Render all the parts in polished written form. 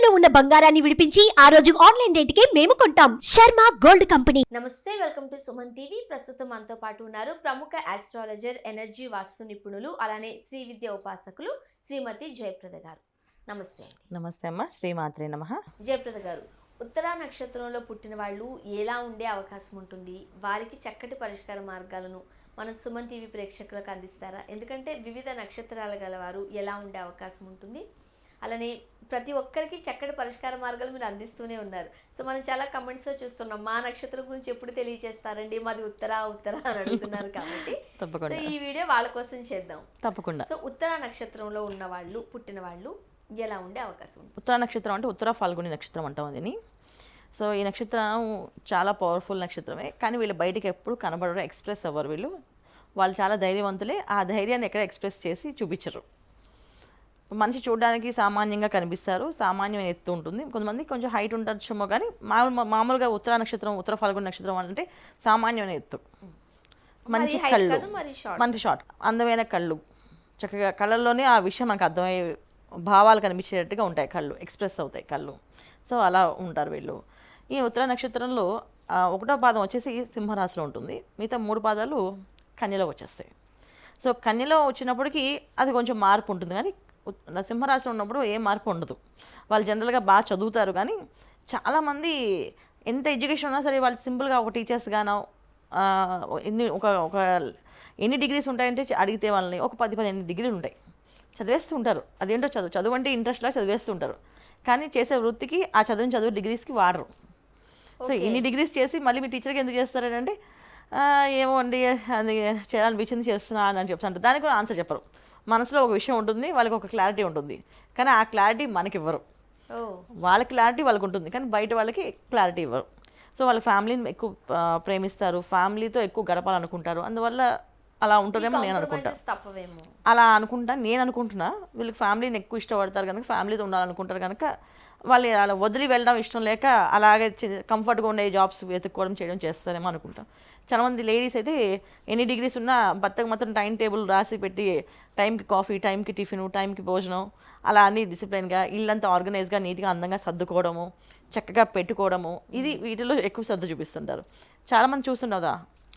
తాకట్టులో ఉన్న బంగారాన్ని విడిపించి ఆ రోజు ఆన్లైన్ రేటుకే మేము కొంటాం. Sharma gold company. నమస్తే, వెల్కమ్ టు సుమన్ టీవీ. ప్రస్తుతం మనతో పాటు ఉన్నారు ప్రముఖ ఆస్ట్రాలజర్, ఎనర్జీ వాస్తు నిపుణులు, అలానే శ్రీ విద్య ఉపాసకులు శ్రీమతి జయప్రద గారు. నమస్తే. నమస్తే అమ్మ. శ్రీమాత్రే నమః. జయప్రద గారు, ఉత్తరా నక్షత్రంలో పుట్టిన వాళ్ళు ఎలా ఉండే అవకాశం ఉంటుంది? వారికి చక్కటి పరిష్కార మార్గాలను మన సుమన్ టీవీ ప్రేక్షకులకు అందిస్తారా? ఎందుకంటే వివిధ నక్షత్రాల గలవారు ఎలా ఉండే అవకాశం ఉంటుంది, అలానే ప్రతి ఒక్కరికి చక్కటి పరిష్కార మార్గాలు మీరు అందిస్తూనే ఉన్నారు. సో మనం చాలా కమెంట్స్లో చూస్తున్నాం, మా నక్షత్రం గురించి ఎప్పుడు తెలియజేస్తారండి, మాది ఉత్తరా అని అడుగుతున్నారు. కాబట్టి తప్పకుండా ఈ వీడియో వాళ్ళ కోసం చేద్దాం. తప్పకుండా. సో ఉత్తరా నక్షత్రంలో ఉన్న వాళ్ళు, పుట్టిన వాళ్ళు ఎలా ఉండే అవకాశం ఉంది? ఉత్తర నక్షత్రం అంటే ఉత్తర ఫాల్గుని నక్షత్రం అంటాం దీన్ని. సో ఈ నక్షత్రం చాలా పవర్ఫుల్ నక్షత్రమే, కానీ వీళ్ళు బయటికి ఎప్పుడు కనబడరు, ఎక్స్ప్రెస్ అవ్వరు. వాళ్ళు చాలా ధైర్యవంతులే. ఆ ధైర్యాన్ని ఎక్కడ ఎక్స్ప్రెస్ చేసి చూపించరు. మనిషి చూడడానికి సామాన్యంగా కనిపిస్తారు, సామాన్యమైన ఎత్తు ఉంటుంది. కొంతమంది కొంచెం హైట్ ఉండొచ్చేమో, కానీ మామూలుగా ఉత్తర నక్షత్రం, ఉత్తర ఫాల్గుని నక్షత్రం అంటే సామాన్యమైన ఎత్తు, మంచి కళ్ళు, మంచి షార్ట్, అందమైన కళ్ళు, చక్కగా కళ్ళల్లోనే ఆ విషయం మనకు అర్థమయ్యే భావాలు కనిపించేటట్టుగా ఉంటాయి, కళ్ళు ఎక్స్ప్రెస్ అవుతాయి కళ్ళు. సో అలా ఉంటారు వీళ్ళు. ఈ ఉత్తర నక్షత్రంలో ఒకటో పాదం వచ్చేసి సింహరాశిలో ఉంటుంది, మిగతా 3 పాదాలు కన్యలో వచ్చేస్తాయి. సో కన్యలో వచ్చినప్పటికీ అది కొంచెం మార్పు ఉంటుంది, కానీ సింహరాశిలో ఉన్నప్పుడు ఏం మార్పు ఉండదు. వాళ్ళు జనరల్గా బాగా చదువుతారు, కానీ చాలామంది ఎంత ఎడ్యుకేషన్ ఉన్నా సరే వాళ్ళు సింపుల్గా ఒక టీచర్స్ గానో ఎన్ని డిగ్రీస్ ఉంటాయంటే అడిగితే వాళ్ళని ఒక 10-15 డిగ్రీలు ఉంటాయి, చదివేస్తూ ఉంటారు. అదేంటో చదువు అంటే ఇంట్రెస్ట్లా చదివేస్తూ ఉంటారు, కానీ చేసే వృత్తికి ఆ చదువు డిగ్రీస్కి వాడరు. సో ఇన్ని డిగ్రీస్ చేసి మళ్ళీ మీ టీచర్కి ఎందుకు చేస్తారంటే ఏమో అండి అది చేయాలనిపించింది చేస్తున్నా అని చెప్తాను. దానికి కూడా ఆన్సర్ చెప్పరు. మనసులో ఒక విషయం ఉంటుంది, వాళ్ళకి ఒక క్లారిటీ ఉంటుంది, కానీ ఆ క్లారిటీ మనకి ఇవ్వరు. వాళ్ళ క్లారిటీ వాళ్ళకు ఉంటుంది, కానీ బయట వాళ్ళకి క్లారిటీ ఇవ్వరు. సో వాళ్ళ ఫ్యామిలీని ఎక్కువ ప్రేమిస్తారు, ఫ్యామిలీతో ఎక్కువ గడపాలనుకుంటారు. అందువల్ల అలా ఉంటుందేమో నేను అనుకుంటా. అలా నేను అనుకుంటున్నా. వీళ్ళకి ఫ్యామిలీని ఎక్కువ ఇష్టపడతారు కనుక, ఫ్యామిలీతో ఉండాలనుకుంటారు కనుక వాళ్ళు అలా వదిలి వెళ్ళడం ఇష్టం లేక అలాగే కంఫర్ట్గా ఉండే జాబ్స్ వెతుక్కోవడం చేయడం చేస్తారేమో అనుకుంటాం. చాలామంది లేడీస్ అయితే ఎన్ని డిగ్రీస్ ఉన్నా భర్తకు మాత్రం టైం టేబుల్ రాసి పెట్టి టైంకి కాఫీ, టైంకి టిఫిన్, టైంకి భోజనం, అలా అన్ని డిసిప్లిన్గా ఇల్లంతా ఆర్గనైజ్గా నీట్గా అందంగా సర్దుకోవడము, చక్కగా పెట్టుకోవడము, ఇది వీటిలో ఎక్కువ శ్రద్ధ చూపిస్తుంటారు. చాలామంది చూస్తుండదా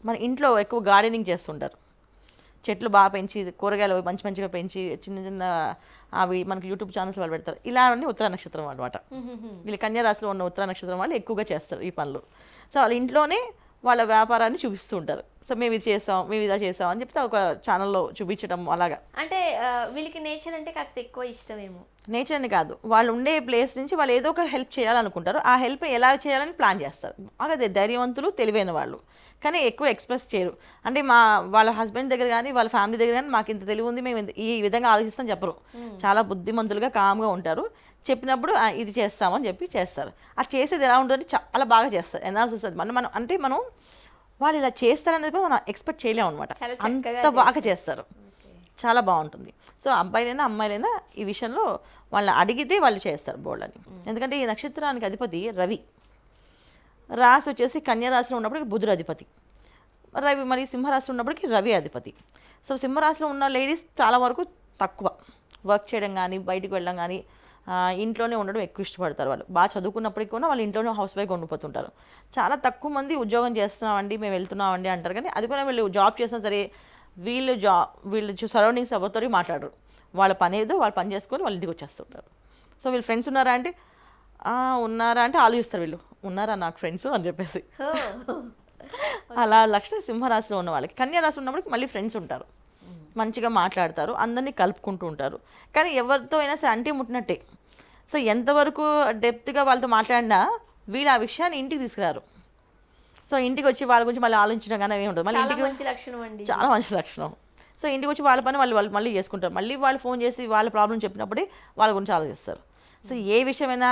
మన ఇంట్లో ఎక్కువ గార్డెనింగ్ చేస్తుంటారు, చెట్లు బాగా పెంచి, కూరగాయలు మంచిగా పెంచి, చిన్న అవి మనకి యూట్యూబ్ ఛానల్స్ వాళ్ళు పెడతారు. ఇలా అన్నీ ఉత్తర నక్షత్రం అనమాట. వీళ్ళు కన్యా రాశిలో ఉన్న ఉత్తర నక్షత్రం వాళ్ళు ఎక్కువగా చేస్తారు ఈ పనులు. సో వాళ్ళ ఇంట్లోనే వాళ్ళ వ్యాపారాన్ని చూపిస్తూ ఉంటారు. సో మేము ఇది చేస్తాం, మేము ఇదా చేస్తాం అని చెప్తే ఒక ఛానల్లో చూపించడం అలాగా. అంటే వీళ్ళకి నేచర్ అంటే కాస్త ఎక్కువ ఇష్టమేమో. నేచర్ అని కాదు, వాళ్ళు ఉండే ప్లేస్ నుంచి వాళ్ళు ఏదో ఒక హెల్ప్ చేయాలనుకుంటారు. ఆ హెల్ప్ ఎలా చేయాలని ప్లాన్ చేస్తారు. అలాగే ధైర్యవంతులు, తెలివైన వాళ్ళు, కానీ ఎక్కువ ఎక్స్ప్రెస్ చేయరు. అంటే వాళ్ళ హస్బెండ్ దగ్గర కానీ వాళ్ళ ఫ్యామిలీ దగ్గర కానీ మాకు ఇంత తెలివి ఉంది, మేము ఈ విధంగా ఆలోచిస్తాం చెప్పరు. చాలా బుద్ధిమంతులుగా కామ్గా ఉంటారు. చెప్పినప్పుడు ఇది చేస్తామని చెప్పి చేస్తారు. అది చేసేది ఎలా ఉంటుందంటే చాలా బాగా చేస్తారు. ఎనాలిసిస్ అది మనం వాళ్ళు ఇలా చేస్తారనేది కూడా మనం ఎక్స్పెక్ట్ చేయలేము అనమాట. అంత బాగా చేస్తారు, చాలా బాగుంటుంది. సో అబ్బాయిలైనా అమ్మాయిలైనా ఈ విషయంలో వాళ్ళని అడిగితే వాళ్ళు చేస్తారు బోల్డ్ అని. ఎందుకంటే ఈ నక్షత్రానికి అధిపతి రవి, రాశి వచ్చేసి కన్యా రాశిలో ఉన్నప్పటికీ బుధుడు అధిపతి, రవి మరి సింహరాశిలో ఉన్నప్పటికీ రవి అధిపతి. సో సింహరాశిలో ఉన్న లేడీస్ చాలా వరకు తక్కువ వర్క్ చేయడం కానీ, బయటకు వెళ్ళడం కానీ, ఇంట్లోనే ఉండడం ఎక్కువ ఇష్టపడతారు. వాళ్ళు బాగా చదువుకున్నప్పటికీ కూడా వాళ్ళు ఇంట్లోనే హౌస్ వైఫ్గా ఉండిపోతుంటారు. చాలా తక్కువ మంది ఉద్యోగం చేస్తున్నామండి, మేము వెళ్తున్నామండి అంటారు, కానీ అది కూడా వీళ్ళు జాబ్ చేసినా సరే వీళ్ళు సరౌండింగ్స్ ఎవరితో మాట్లాడరు. వాళ్ళ పని ఏదో వాళ్ళు పని చేసుకొని వాళ్ళ ఇంటికి వచ్చేస్తుంటారు. సో వీళ్ళు ఫ్రెండ్స్ ఉన్నారా అంటే ఆలోచిస్తారు, వీళ్ళు ఉన్నారా నాకు ఫ్రెండ్స్ అని చెప్పేసి. అలా సింహరాశిలో ఉన్న వాళ్ళకి. కన్యా రాశిలో ఉన్నప్పటికి మళ్ళీ ఫ్రెండ్స్ ఉంటారు, మంచిగా మాట్లాడతారు, అందరినీ కలుపుకుంటూ ఉంటారు, కానీ ఎవరితో అయినా సరే అంటే ముట్టినట్టే. సో ఎంతవరకు డెప్త్గా వాళ్ళతో మాట్లాడినా వీళ్ళు ఆ విషయాన్ని ఇంటికి తీసుకురారు. సో ఇంటికి వచ్చి వాళ్ళ గురించి మళ్ళీ ఆలోచించడం కానీ ఏమి ఉంటుంది. మళ్ళీ ఇంటికి చాలా మంచి లక్షణం. సో ఇంటికి వచ్చి వాళ్ళ పని వాళ్ళు మళ్ళీ చేసుకుంటారు. మళ్ళీ వాళ్ళు ఫోన్ చేసి వాళ్ళ ప్రాబ్లం చెప్పినప్పుడే వాళ్ళ గురించి ఆలోచిస్తారు. సో ఏ విషయమైనా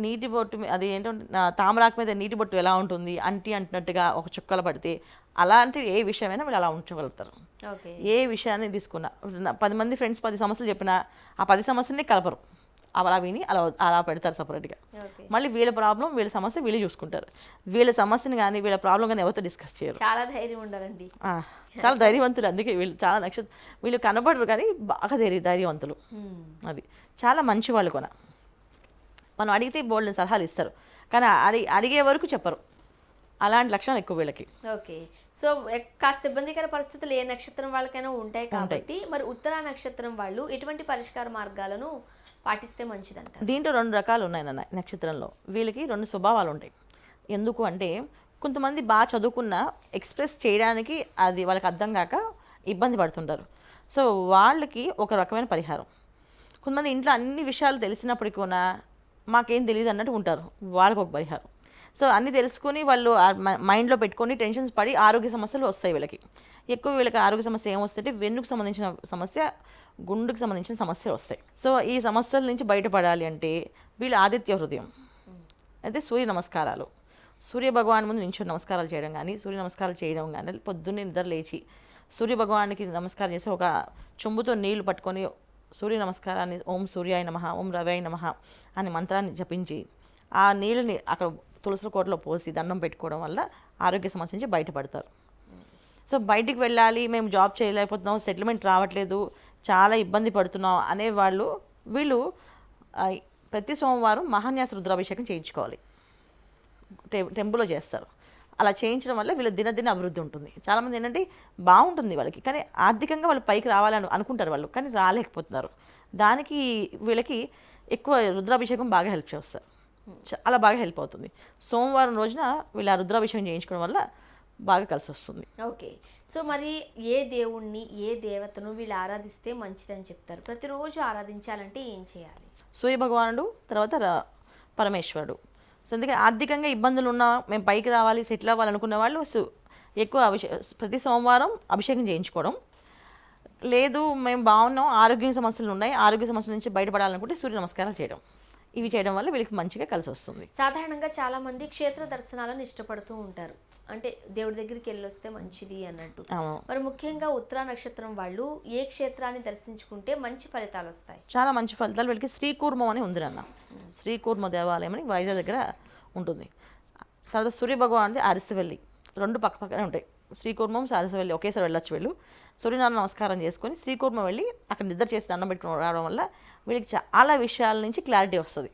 నీటి బొట్టు, అది ఏంటంటే తామరాకు మీద నీటి బొట్టు ఎలా ఉంటుంది అంటున్నట్టుగా ఒక చుక్కలు పడితే అలాంటి ఏ విషయమైనా వీళ్ళు అలా ఉంచగలుగుతారు. ఏ విషయాన్ని తీసుకున్నా 10 మంది ఫ్రెండ్స్ 10 సమస్యలు చెప్పినా ఆ 10 సమస్యల్ని కలపరు, అలా విని అలా పెడతారు సపరేట్గా. మళ్ళీ వీళ్ళ ప్రాబ్లం, వీళ్ళ సమస్య వీళ్ళు చూసుకుంటారు. వీళ్ళ సమస్యని కానీ వీళ్ళ ప్రాబ్లం కానీ ఎవరితో డిస్కస్ చేయరు. చాలా ధైర్యం ఉండాలండి, చాలా ధైర్యవంతులు. అందుకే వీళ్ళు చాలా వీళ్ళు కనబడరు కానీ బాగా ధైర్యవంతులు. అది చాలా మంచి వాళ్ళు కూడా. మనం అడిగితే బోల్డ్ సలహాలు ఇస్తారు, కానీ అడిగే వరకు చెప్పరు. అలాంటి లక్షణాలు ఎక్కువ వీళ్ళకి. ఓకే, సో కాస్త ఇబ్బందికర పరిస్థితులు ఏ నక్షత్రం వాళ్ళకైనా ఉంటాయి కాబట్టి మరి ఉత్తరా నక్షత్రం వాళ్ళు ఎటువంటి పరిష్కార మార్గాలను పాటిస్తే మంచిదంట? దీంట్లో 2 రకాలు ఉన్నాయి నాన్న నక్షత్రంలో. వీళ్ళకి 2 స్వభావాలు ఉంటాయి. ఎందుకు అంటే కొంతమంది బాగా చదువుకున్న ఎక్స్ప్రెస్ చేయడానికి అది వాళ్ళకి అర్థం కాక ఇబ్బంది పడుతుంటారు. సో వాళ్ళకి ఒక రకమైన పరిహారం. కొంతమంది ఇంట్లో అన్ని విషయాలు తెలిసినప్పటికీ కూడా మాకేం తెలియదు అన్నట్టు ఉంటారు, వాళ్ళకి ఒక పరిహారం. సో అన్నీ తెలుసుకొని వాళ్ళు మైండ్లో పెట్టుకొని టెన్షన్స్ పడి ఆరోగ్య సమస్యలు వస్తాయి వీళ్ళకి. ఎక్కువ వీళ్ళకి ఆరోగ్య సమస్య ఏమొస్తుందంటే వెన్నుకు సంబంధించిన సమస్య, గుండెకు సంబంధించిన సమస్యలు వస్తాయి. సో ఈ సమస్యల నుంచి బయటపడాలి అంటే వీళ్ళు ఆదిత్య హృదయం అయితే సూర్య నమస్కారాలు, సూర్య భగవాన్ ముందు నించొని నమస్కారాలు చేయడం కానీ, సూర్య నమస్కారాలు చేయడం కానీ, పొద్దున్నే నిద్ర లేచి సూర్య భగవానికి నమస్కారం చేసి ఒక చెంబుతో నీళ్లు పట్టుకొని సూర్య నమస్కారాన్ని ఓం సూర్యాయ నమః, ఓం రవాయ నమః అనే మంత్రాన్ని జపించి ఆ నీళ్ళని అక్కడ తులసి కోటలో పోసి దండం పెట్టుకోవడం వల్ల ఆరోగ్య సమస్య నుంచి బయటపడతారు. సో బయటికి వెళ్ళాలి, మేము జాబ్ చేయలేకపోతున్నాం, సెటిల్మెంట్ రావట్లేదు, చాలా ఇబ్బంది పడుతున్నాం అనేవాళ్ళు వీళ్ళు ప్రతి సోమవారం మహాన్యాస రుద్రాభిషేకం చేయించుకోవాలి. టెంపుల్లో చేస్తారు. అలా చేయించడం వల్ల వీళ్ళ దినదిన అభివృద్ధి ఉంటుంది. చాలామంది ఏంటంటే బాగుంటుంది వాళ్ళకి, కానీ ఆర్థికంగా వాళ్ళు పైకి రావాలని అనుకుంటారు వాళ్ళు, కానీ రాలేకపోతున్నారు. దానికి వీళ్ళకి ఎక్కువ రుద్రాభిషేకం బాగా హెల్ప్ చేస్తారు, చాలా బాగా హెల్ప్ అవుతుంది. సోమవారం రోజున వీళ్ళు ఆ రుద్రాభిషేకం చేయించుకోవడం వల్ల బాగా కలిసి వస్తుంది. ఓకే, సో మరి ఏ దేవుణ్ణి ఏ దేవతను వీళ్ళు ఆరాధిస్తే మంచిదని చెప్తారు? ప్రతిరోజు ఆరాధించాలంటే ఏం చేయాలి? సూర్య భగవానుడు, తర్వాత పరమేశ్వరుడు. సో అందుకే ఆర్థికంగా ఇబ్బందులు ఉన్నా, మేము పైకి రావాలి, సెటిల్ అవ్వాలనుకునే వాళ్ళు ఎక్కువ ప్రతి సోమవారం అభిషేకం చేయించుకోవడం. లేదు మేము బాగున్నాం, ఆరోగ్య సమస్యలు ఉన్నాయి, ఆరోగ్య సమస్యల నుంచి బయటపడాలనుకుంటే సూర్య నమస్కారాలు చేయడం. ఇవి చేయడం వల్ల వీళ్ళకి మంచిగా కలిసి వస్తుంది. సాధారణంగా చాలా మంది క్షేత్ర దర్శనాలను ఇష్టపడుతూ ఉంటారు, అంటే దేవుడి దగ్గరికి వెళ్ళొస్తే మంచిది అన్నట్టు. మరి ముఖ్యంగా ఉత్తరా నక్షత్రం వాళ్ళు ఏ క్షేత్రాన్ని దర్శించుకుంటే మంచి ఫలితాలు వస్తాయి? చాలా మంచి ఫలితాలు వీళ్ళకి. శ్రీకూర్మం అని ఉంది అన్న, శ్రీకూర్మ దేవాలయం అని వైజాగ్ దగ్గర ఉంటుంది. తర్వాత సూర్య భగవాన్ది అరసవెల్లి, 2 పక్కనే ఉంటాయి. శ్రీకూర్మం అరసవెల్లి ఒకేసారి వెళ్ళొచ్చు వీళ్ళు. సూర్యనారాయణ నమస్కారం చేసుకొని శ్రీకూర్మం వెళ్ళి అక్కడ నిద్ర చేసి దండం పెట్టుకుని రావడం వల్ల వీళ్ళకి చాలా విషయాల నుంచి క్లారిటీ వస్తుంది.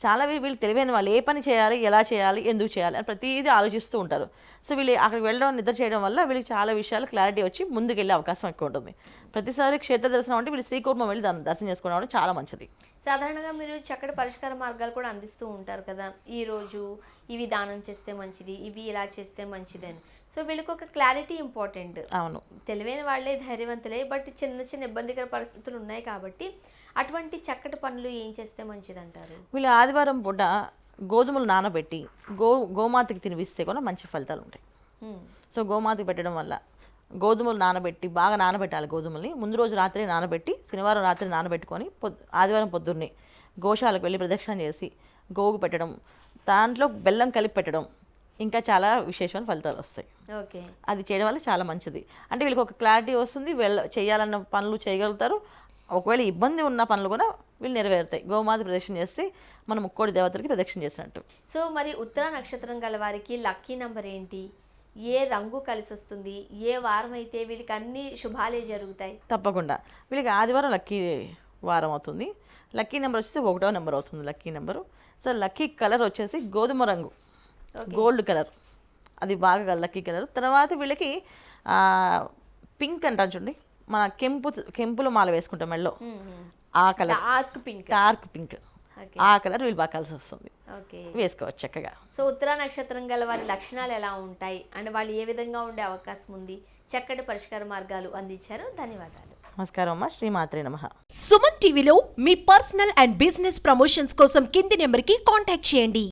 చాలా వీళ్ళు తెలివైన వాళ్ళు, ఏ పని చేయాలి, ఎలా చేయాలి, ఎందుకు చేయాలి అని ప్రతిదీ ఆలోచిస్తూ ఉంటారు. సో వీళ్ళు అక్కడికి వెళ్ళడం, నిద్ర చేయడం వల్ల వీళ్ళకి చాలా విషయాలు క్లారిటీ వచ్చి ముందుకు వెళ్ళే అవకాశం ఎక్కువ ఉంటుంది. ప్రతిసారి క్షేత్ర దర్శనం అంటే వీళ్ళు శ్రీకూర్మం వెళ్ళి దర్శనం చేసుకోవడం చాలా మంచిది. సాధారణంగా మీరు చక్కటి పరిష్కార మార్గాలు కూడా అందిస్తూ ఉంటారు కదా, ఈరోజు ఇవి దానం చేస్తే మంచిది, ఇవి ఇలా చేస్తే మంచిది అని. సో వీళ్ళకి ఒక క్లారిటీ ఇంపార్టెంట్. అవును, తెలివైన వాళ్ళే ధైర్యవంతులే, బట్ చిన్న చిన్న ఇబ్బందికర పరిస్థితులు ఉన్నాయి కాబట్టి అటువంటి చక్కటి పనులు ఏం చేస్తే మంచిది అంటారు? వీళ్ళు ఆదివారం పూట గోధుమలు నానబెట్టి గోమాతకి తినిపిస్తే కూడా మంచి ఫలితాలు ఉంటాయి. సో గోమాతకి పెట్టడం వల్ల గోధుమలు నానబెట్టి బాగా నానబెట్టాలి. గోధుమల్ని ముందు రోజు రాత్రి నానబెట్టి శనివారం రాత్రి నానబెట్టుకొని ఆదివారం పొద్దున్నే గోశాలకు వెళ్ళి ప్రదక్షిణ చేసి గోగు పెట్టడం, దాంట్లో బెల్లం కలిపి పెట్టడం, ఇంకా చాలా విశేషమైన ఫలితాలు వస్తాయి. ఓకే, అది చేయడం వల్ల చాలా మంచిది. అంటే వీళ్ళకి ఒక క్లారిటీ వస్తుంది, చేయాలన్న పనులు చేయగలుగుతారు. ఒకవేళ ఇబ్బంది ఉన్న పనులు కూడా వీళ్ళు నెరవేరుతాయి. గోమాత ప్రదక్షిణ చేస్తే మనం ముక్కోడి దేవతలకి ప్రదక్షిణ చేసినట్టు. సో మరి ఉత్తర నక్షత్రం గల వారికి లక్కీ నెంబర్ ఏంటి? ఏ రంగు కలిసి వస్తుంది? ఏ వారం అయితే వీళ్ళకి అన్ని శుభాలే జరుగుతాయి? తప్పకుండా వీళ్ళకి ఆదివారం లక్కీ వారం అవుతుంది. లక్కీ నెంబర్ వచ్చేసి 1వ నెంబర్ అవుతుంది lucky number. So lucky colour వచ్చేసి గోధుమ రంగు, గోల్డ్ కలర్, అది బాగా లక్కీ కలర్. తర్వాత వీళ్ళకి పింక్ అంటాను చూడండి, మన కెంపులో మాల వేసుకుంటాం మెళ్ళో, ఆ కలర్ డార్క్ పింక్, ఆ కలర్ వీళ్ళు బాగా కలిసి వస్తుంది, వేసుకోవచ్చు చక్కగా. సో ఉత్తరా నక్షత్రం గల వారి లక్షణాలు ఎలా ఉంటాయి అండ్ వాళ్ళు ఏ విధంగా ఉండే అవకాశం ఉంది? చక్కటి పరిష్కార మార్గాలు అందించారు, ధన్యవాదాలు. నమస్కారం అమ్మ, శ్రీమాత్రే నమః. సుమన్ టీవీలో మీ పర్సనల్ అండ్ బిజినెస్ ప్రమోషన్స్ కోసం కింది నెంబర్కి కాంటాక్ట్ చేయండి.